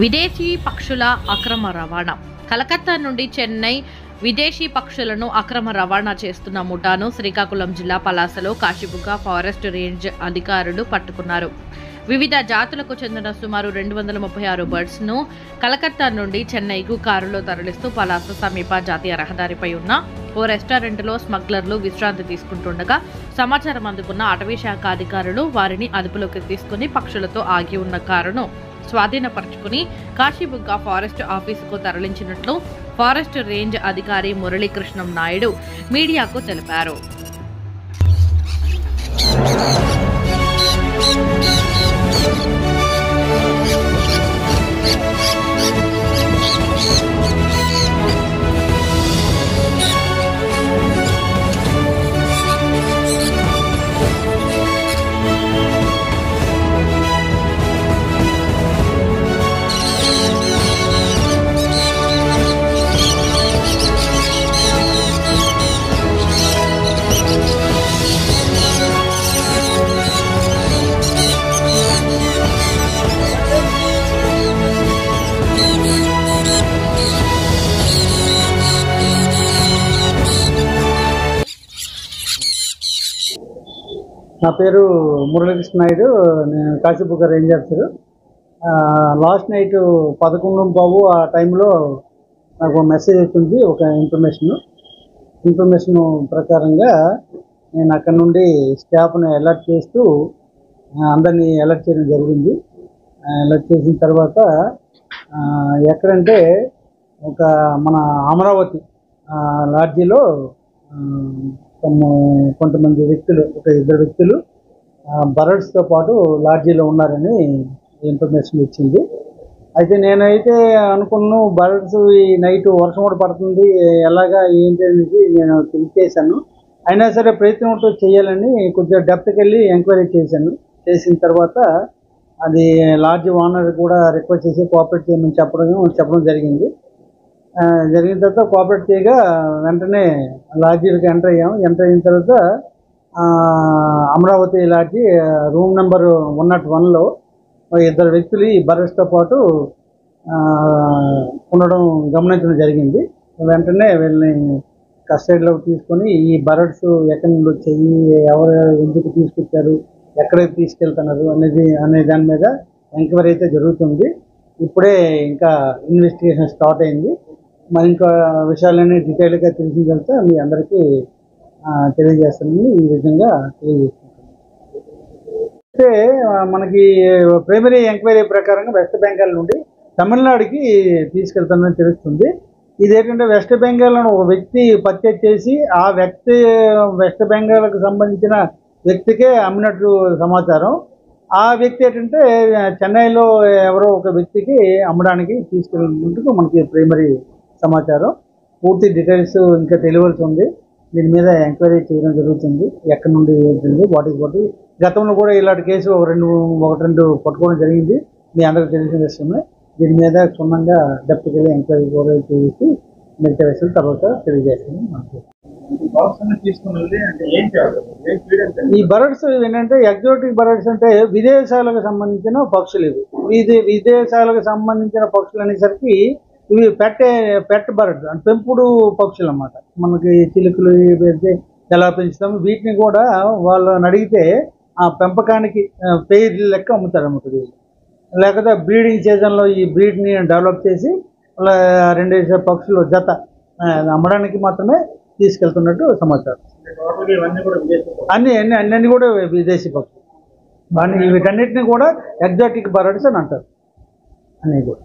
విదేశీ పక్షుల అక్రమ రవాణా. కలకత్తా నుండి చెన్నై విదేశీ పక్షులను అక్రమ రవాణా చేస్తున్న ముఠాను శ్రీకాకుళం జిల్లా పలాసలో కాశీబుగ్గ ఫారెస్ట్ రేంజ్ అధికారులు పట్టుకున్నారు. వివిధ జాతులకు చెందిన సుమారు 236 బర్డ్స్ ను కలకత్తా నుండి చెన్నైకు కారులో తరలిస్తూ పలాస సమీప జాతీయ రహదారిపై ఉన్న ఓ రెస్టారెంట్లో స్మగ్లర్లు విశ్రాంతి తీసుకుంటుండగా సమాచారం అందుకున్న అటవీ శాఖ అధికారులు వారిని అదుపులోకి తీసుకుని పక్షులతో ఆగి ఉన్న కారును స్వాధీనపరుచుకుని కాశీబుగ్గ ఫారెస్ట్ ఆఫీసుకు తరలించినట్లు ఫారెస్ట్ రేంజ్ అధికారి మురళీకృష్ణం నాయుడు మీడియాకు తెలిపారు. నా పేరు మురళీకృష్ణ నాయుడు. నేను Kashibugga range officer. Last night 11:15 ఆ టైంలో నాకు మెసేజ్ వచ్చింది. ఒక ఇన్ఫర్మేషన్ ప్రకారంగా నేను అక్కడ నుండి స్టాఫ్ని అలర్ట్ చేస్తూ అందరినీ అలర్ట్ చేయడం జరిగింది. అలర్ట్ చేసిన తర్వాత ఎక్కడంటే ఒక మన అమరావతి లాడ్జీలో కొంతమంది వ్యక్తులు, ఒక 2 వ్యక్తులు బర్డ్స్తో పాటు లాడ్జీలో ఉన్నారని ఇన్ఫర్మేషన్ వచ్చింది. అయితే నేనైతే అనుకున్నాను బర్డ్స్ ఈ నైట్ వర్షం కూడా పడుతుంది, ఎలాగా ఏంటి అనేది నేను థింక్ చేశాను. అయినా సరే ప్రయత్నం ఉంటూ చేయాలని కొద్దిగా డెప్త్కి వెళ్ళి ఎంక్వైరీ చేశాను. చేసిన తర్వాత అది లాడ్జీ ఓనర్ కూడా రిక్వెస్ట్ చేసి కోఆపరేట్ చేయమని చెప్పడం జరిగింది. జరిగిన తర్వాత కోఆపరేట్ చేయగా వెంటనే లాడ్జీకి ఎంటర్ అయ్యాము. ఎంటర్ అయిన తర్వాత అమరావతి లాడ్జీ రూమ్ నెంబర్ 101లో 2 వ్యక్తులు ఈ బర్డ్స్తో పాటు ఉండడం గమనించడం జరిగింది. వెంటనే వీళ్ళని కస్టడీలోకి తీసుకొని ఈ బర్డ్స్ ఎక్కడి నుండి వచ్చాయి, ఎవరు ఎందుకు తీసుకొచ్చారు, ఎక్కడికి తీసుకెళ్తున్నారు అనే దాని మీద ఎంక్వైరీ అయితే జరుగుతుంది. ఇప్పుడే ఇంకా ఇన్వెస్టిగేషన్ స్టార్ట్ అయింది. మరి ఇంకా విషయాలన్నీ డీటెయిల్గా తెలిసిన తర్వాత మీ అందరికీ తెలియజేస్తానని ఈ విధంగా తెలియజేస్తున్నాను. అయితే మనకి ప్రైమరీ ఎంక్వైరీ ప్రకారంగా వెస్ట్ బెంగాల్ నుండి తమిళనాడుకి తీసుకెళ్తానని తెలుస్తుంది. ఇదేంటంటే వెస్ట్ బెంగాల్ను ఒక వ్యక్తి పర్చేజ్ చేసి ఆ వ్యక్తి వెస్ట్ బెంగాల్కి సంబంధించిన వ్యక్తికే అమ్మినట్లు సమాచారం. ఆ వ్యక్తి ఏంటంటే చెన్నైలో ఎవరో ఒక వ్యక్తికి అమ్మడానికి తీసుకెళ్ళినట్టు మనకి ప్రైమరీ సమాచారం. పూర్తి డీటెయిల్స్ ఇంకా తెలియవలసి ఉంది. దీని మీద ఎంక్వైరీ చేయడం జరుగుతుంది. ఎక్కడి నుండి ఏంటండి వాటి గతంలో కూడా ఇలాంటి కేసు ఒకటి రెండు పట్టుకోవడం జరిగింది. మీ అందరికీ తెలిసిన విషయమే. దీని మీద క్షుణ్ణంగా డెప్త్కి వెళ్ళి ఎంక్వైరీ కూడా చేసి మిగతా విషయాలు తర్వాత తెలియజేస్తాను. ఈ బర్డ్స్ ఏంటంటే ఎగ్జోటిక్ బర్డ్స్ అంటే విదేశాలకు సంబంధించిన పక్షులు. ఇవి విదేశాలకు సంబంధించిన పక్షులు అనేసరికి ఇవి పెట్ బర్డ్స్ అంటే పెంపుడు పక్షులు అన్నమాట. మనకి చిలుకలు పెడితే ఎలా పెంచుతాము, వీటిని కూడా వాళ్ళని అడిగితే ఆ పెంపకానికి పెయిర్ లెక్క అమ్ముతారు అన్నమాట. లేకపోతే బ్రీడింగ్ సీజన్లో ఈ బ్రీడ్ని డెవలప్ చేసి అలా 2 పక్షులు జత అమ్మడానికి మాత్రమే తీసుకెళ్తున్నట్టు సమాచారం. అన్ని కూడా విదేశీ పక్షులు. వీటన్నిటిని కూడా ఎగ్జాటిక్ బర్డ్స్ అని అంటారు అన్నీ కూడా.